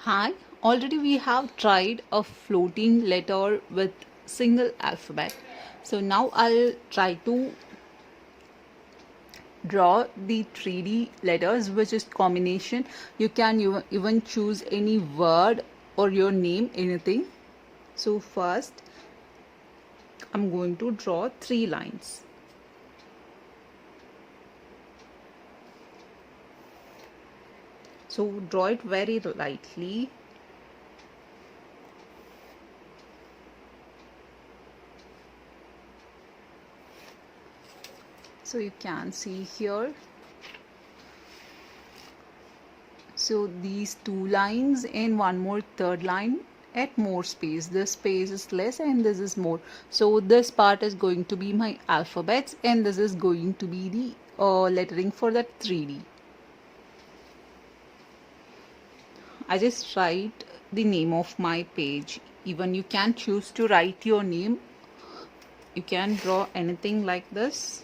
Hi, already we have tried a floating letter with single alphabet. So now I'll try to draw the 3D letters, which is combination. You can even choose any word or your name, anything. So first I'm going to draw 3 lines. So draw it very lightly. So you can see here. So these 2 lines and one more third line at more space. This space is less and this is more. So this part is going to be my alphabets and this is going to be the lettering for that 3D. I just write the name of my page. Even you can choose to write your name. You can draw anything like this.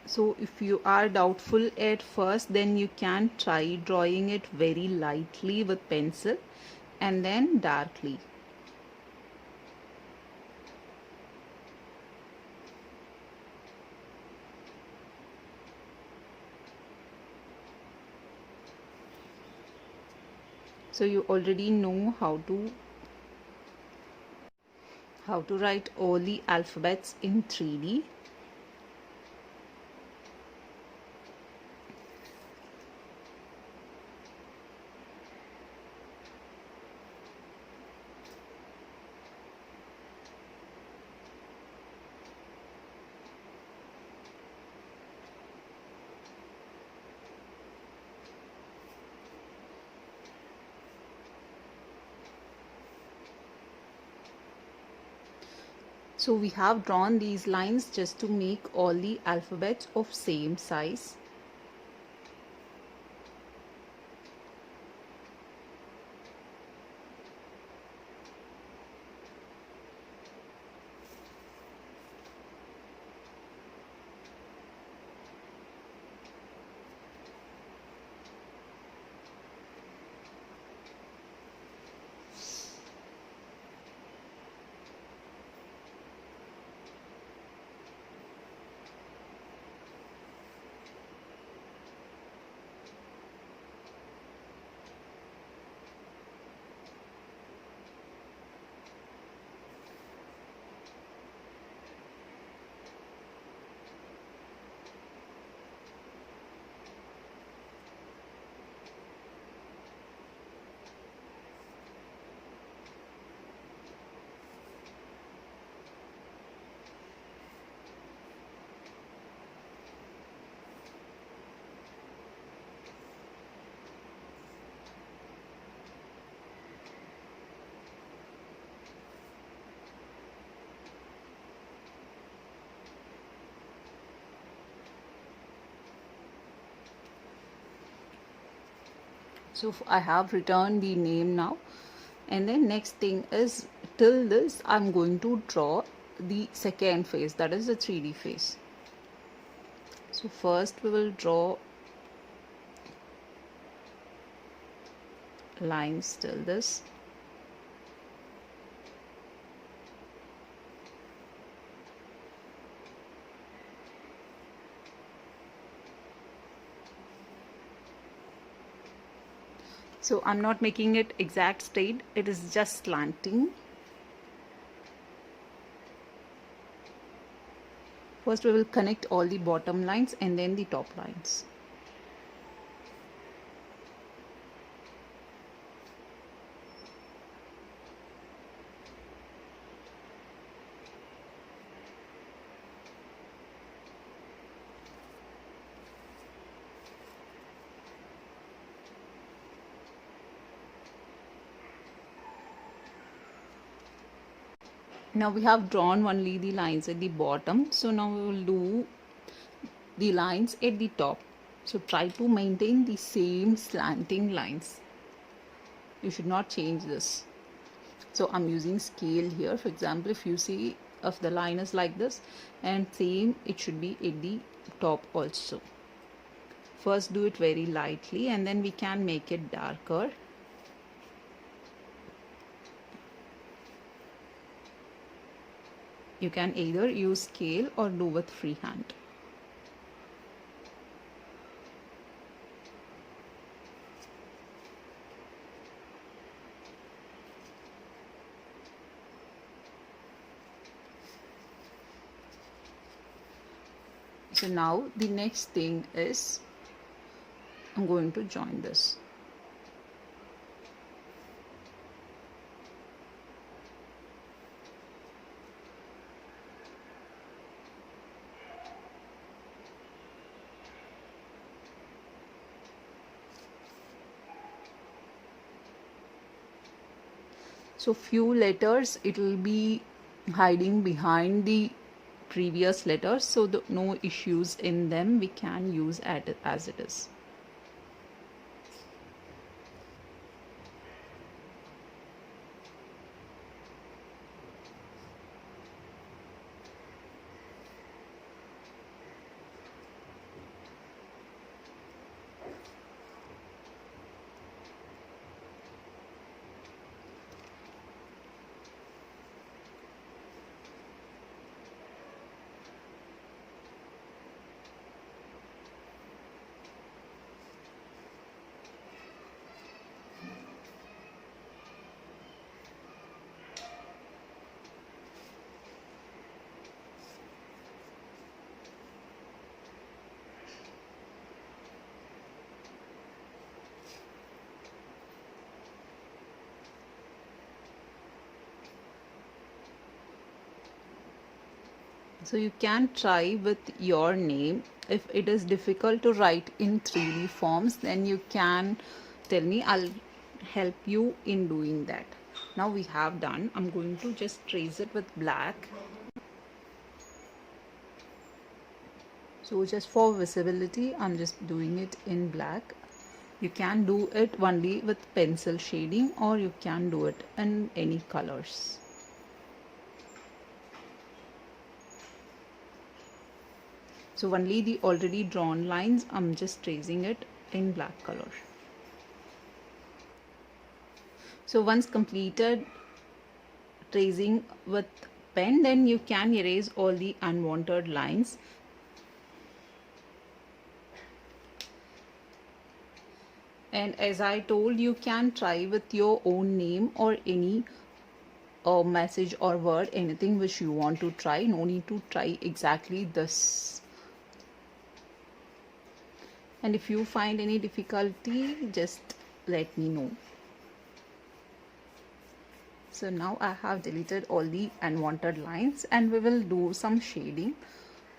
So if you are doubtful at first, then you can try drawing it very lightly with pencil and then darkly. So you already know how to write all the alphabets in 3D. So we have drawn these lines just to make all the alphabets of same size. So I have written the name now, and then next thing is, till this I'm going to draw the second face, that is the 3D face. So first we will draw lines till this. So I'm not making it exact straight, it is just slanting. First we will connect all the bottom lines and then the top lines. Now we have drawn only the lines at the bottom, so now we will do the lines at the top. So try to maintain the same slanting lines. You should not change this. So I'm using scale here. For example, if you see if the line is like this, and same it should be at the top also. First do it very lightly and then we can make it darker. You can either use scale or do with freehand. So now the next thing is I'm going to join this. So few letters it will be hiding behind the previous letters, so no issues in them, we can use as it is. So you can try with your name. If it is difficult to write in 3D forms, then you can tell me, I'll help you in doing that. Now we have done. I'm going to just trace it with black. So just for visibility, I'm just doing it in black. You can do it only with pencil shading or you can do it in any colors. So only the already drawn lines, I'm just tracing it in black color. So once completed tracing with pen, then you can erase all the unwanted lines. And as I told, you can try with your own name or any message or word, anything which you want to try. No need to try exactly this. And if you find any difficulty, just let me know. So now I have deleted all the unwanted lines and we will do some shading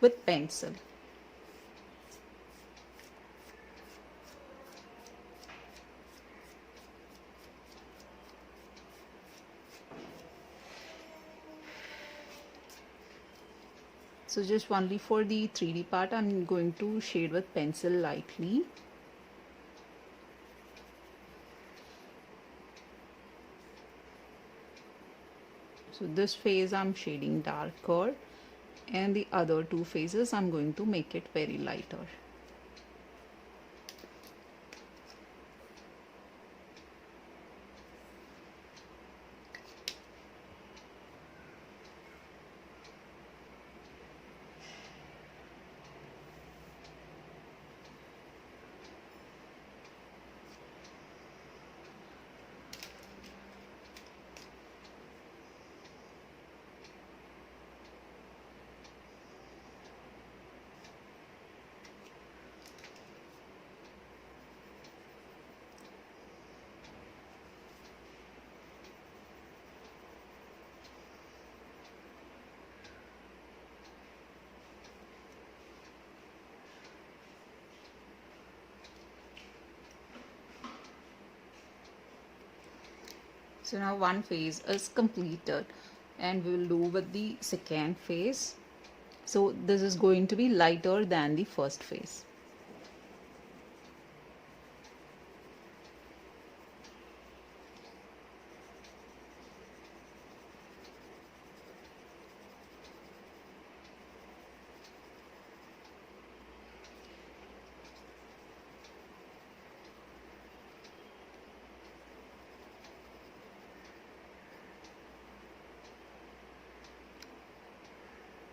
with pencil. So just only for the 3D part, I'm going to shade with pencil lightly. So this phase I'm shading darker and the other two phases I'm going to make it very lighter. So now one phase is completed and we will do with the second phase. So this is going to be lighter than the first face.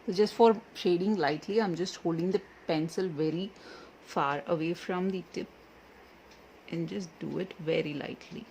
So just for shading lightly, I'm just holding the pencil very far away from the tip and just do it very lightly.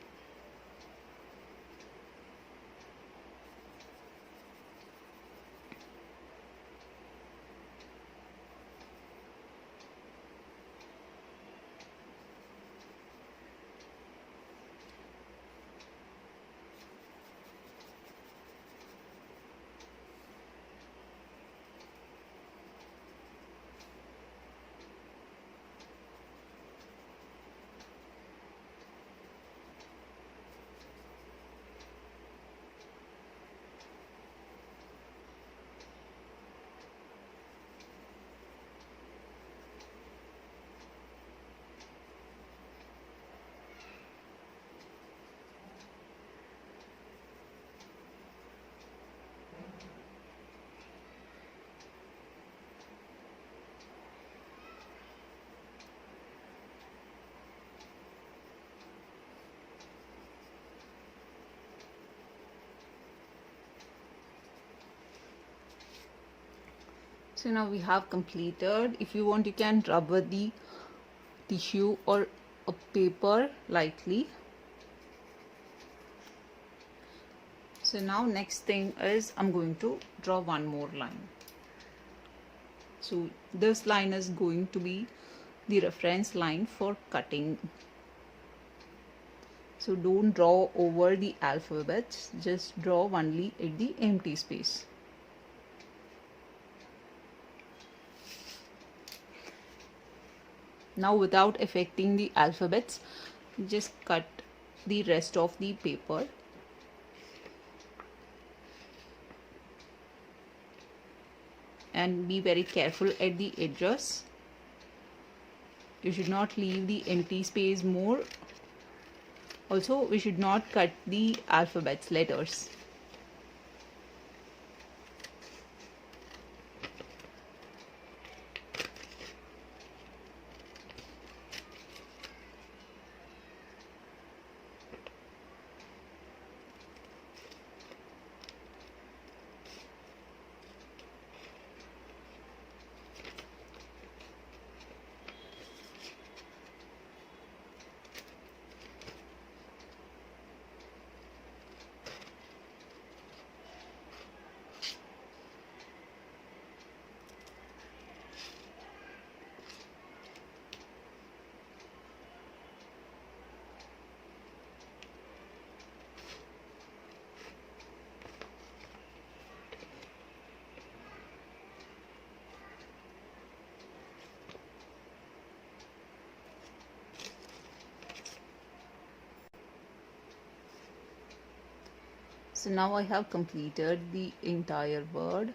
So now we have completed. If you want, you can rub with the tissue or a paper lightly. So now next thing is I'm going to draw one more line. So this line is going to be the reference line for cutting. So don't draw over the alphabets, just draw only at the empty space. Now without affecting the alphabets, just cut the rest of the paper. And be very careful at the edges. You should not leave the empty space more. Also, we should not cut the alphabets, letters. So now I have completed the entire word.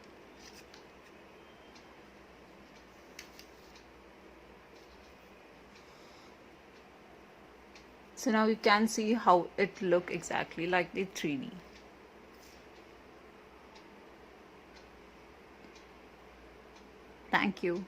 So now you can see how it look exactly like the 3D. Thank you.